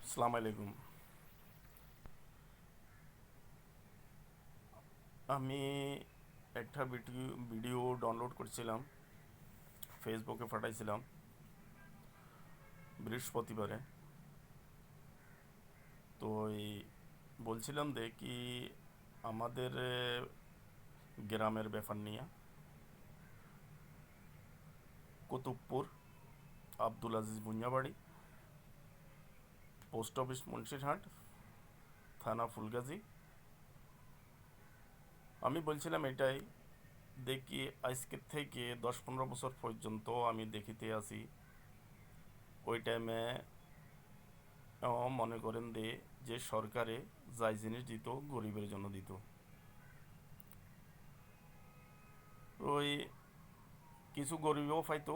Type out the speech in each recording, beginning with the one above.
আসসালামু আলাইকুম। আমি একটা ভিডিও ডাউনলোড করছিলাম, ফেসবুকে পাঠাইছিলাম বৃহস্পতিবারে। তো এই বলছিলাম কি আমাদের গ্রামের ব্যাপার নিয়ে। কুতুবপুর, আব্দুল আজিজ বুনিয়াবাড়ি, পোস্ট অফিস মুন্সিরহাট, থানা ফুলগাজী। আমি বলছিলাম এটাই, দেখি আজকের থেকে 10-15 বছর পর্যন্ত আমি দেখিতে আসি। ওই টাইমে মনে করেন যে সরকারে যাই জিনিস দিত গরিবের জন্য দিত। ওই কিছু গরিবও পাইতো,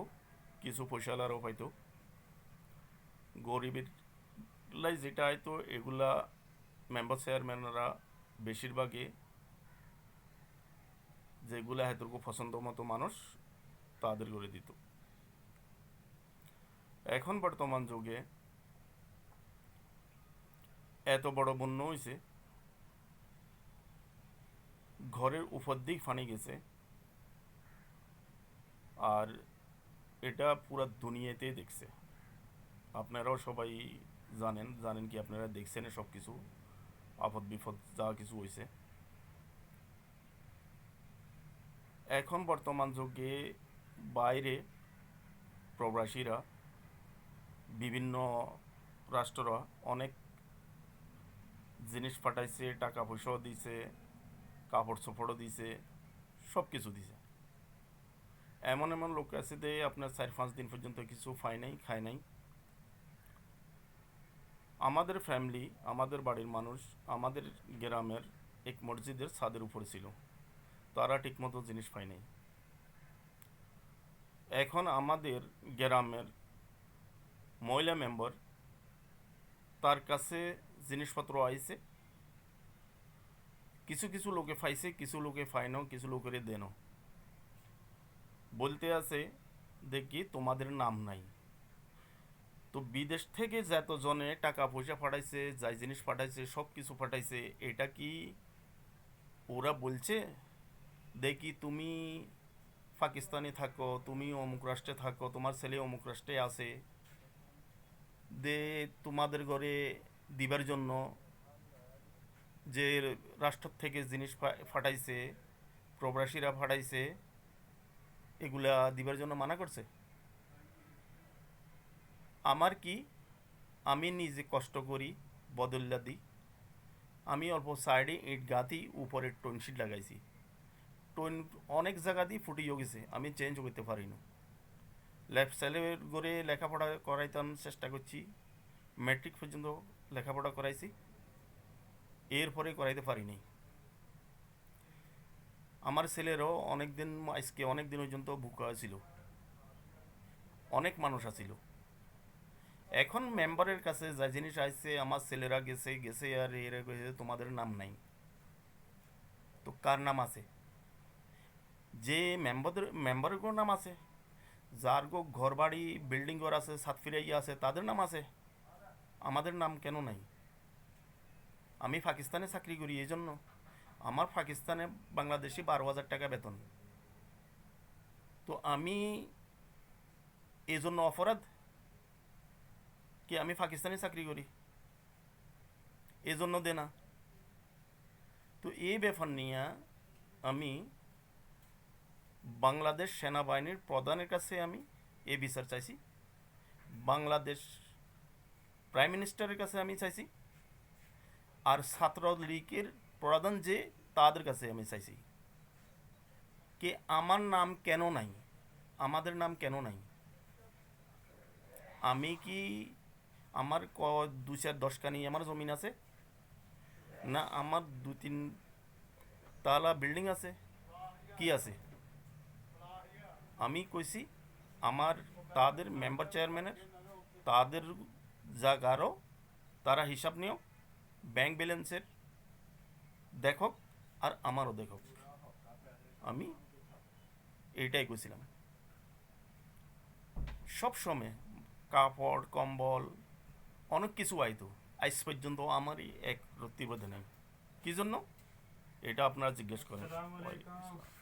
কিছু পয়সালারও পাইতো। গরিবের লাই যেটা হয়তো এগুলা মেম্বার চেয়ারম্যানরা বেশিরভাগই যেগুলা হয়তো পছন্দ মতো মানুষ তাদের করে দিত। এখন বর্তমান যুগে এত বড় বন্যা হয়েছে, ঘরের উপর দিক ফানি গেছে। আর এটা পুরা দুনিয়াতে দেখছে, আপনারাও সবাই জানেন কি আপনারা দেখছেন সব কিছু আপদ বিপদ যা কিছু হয়েছে। এখন বর্তমান যুগে বাইরে প্রবাসীরা, বিভিন্ন রাষ্ট্ররা অনেক জিনিস পাঠাইছে, টাকা পয়সাও দিছে, কাপড় চোপড়ও দিছে, সব কিছু দিছে। এমন এমন লোক আছে আপনার 4-5 দিন পর্যন্ত কিছু পায় নাই, খায় নাই। আমাদের ফ্যামিলি, আমাদের বাড়ির মানুষ, আমাদের গ্রামের এক মসজিদের ছাদের উপরে ছিল, তারা ঠিকমতো জিনিস পায় নাই। এখন আমাদের গ্রামের মহিলা মেম্বার, তার কাছে জিনিসপত্র আইছে, কিছু কিছু লোকে পাইছে, কিছু লোকে পাইনো, কিছু লোকের দেনো। বলতে আছে দেখি তোমাদের নাম নাই। তো বিদেশ থেকে যত জনে টাকা পয়সা পাঠাইছে, যাই জিনিস পাঠাইছে, সব কিছু পাঠাইছে, এটা কি ওরা বলছে দেখি তুমি পাকিস্তানে থাকো, তুমি অমুক রাষ্ট্রে থাকো, তোমার ছেলে অমুক রাষ্ট্রে আছে, দে তোমাদের ঘরে দিবার জন্য যে রাষ্ট্র থেকে জিনিস পাঠাইছে, প্রবাসীরা পাঠাইছে, এগুলা দিবার জন্য মানা করছে? আমার কি, আমি নিজে কষ্ট করি, বদল্লা দিই। আমি অল্প সাইডে ইট গাঁথি, উপরে টনশিট লাগাইছি। টোন অনেক জায়গা দিয়ে ফুটিয়ে গেছে, আমি চেঞ্জ করতে পারি না। লেফট সাইডের করে লেখাপড়া করাইতাম চেষ্টা করছি, ম্যাট্রিক পর্যন্ত লেখাপড়া করাইছি, এরপরে করাইতে পারিনি। আমার ছেলেরও অনেক দিন, আজকে অনেক দিন পর্যন্ত ভুকা ছিল, অনেক মানুষ আছিল। এখন মেম্বারের কাছে যা জিনিস আসছে, আমার ছেলেরা গেছে গেছে আর এরা কইছে তোমাদের নাম নাই। তো কার নাম আছে? যে মেম্বারের কোনো নাম আছে, যার গো ঘর বাড়ি বিল্ডিং ঘর আছে, ছাদ ফিরাইয়া আছে, তাদের নাম আছে। আমাদের নাম কেন নাই? আমি পাকিস্তানে চাকরি করি, এই জন্য আমার পাকিস্তানে বাংলাদেশি 12,000 টাকা বেতন। তো আমি এই জন্য অপরাধ কি আমি পাকিস্তানে চাকরি করি, এই জন্য দে না? তো এই ব্যাপার নিয়ে আমি বাংলাদেশ সেনাবাহিনীর প্রধানের কাছে আমি এই বিচার চাইছি, বাংলাদেশ প্রাইম মিনিস্টারের কাছে আমি চাইছি, আর ছাত্র লীগের প্রধান যে, তাদের কাছে আমি চাইছি কি আমার নাম কেন নাই, আমাদের নাম কেন নাই। আমি কি, আমার 2-4-10 কানি আমার জমিন আছে না, আমার 2-3 তালা বিল্ডিং আছে, কি আছে? আমি কইছি আমার, তাদের মেম্বার চেয়ারম্যানের, তাদের জায়গারও তারা হিসাব নিও, ব্যাংক ব্যালেন্সের দেখক, আর আমারও দেখক। আমি এইটাই কইছিলাম। সব সময় কাপড় কম্বল অনেক কিছু আইতো, আজ পর্যন্ত আমারই এক রত্তি বোধ নেই। কি জন্য? এটা আপনারা জিজ্ঞেস করেন। আসসালামু আলাইকুম।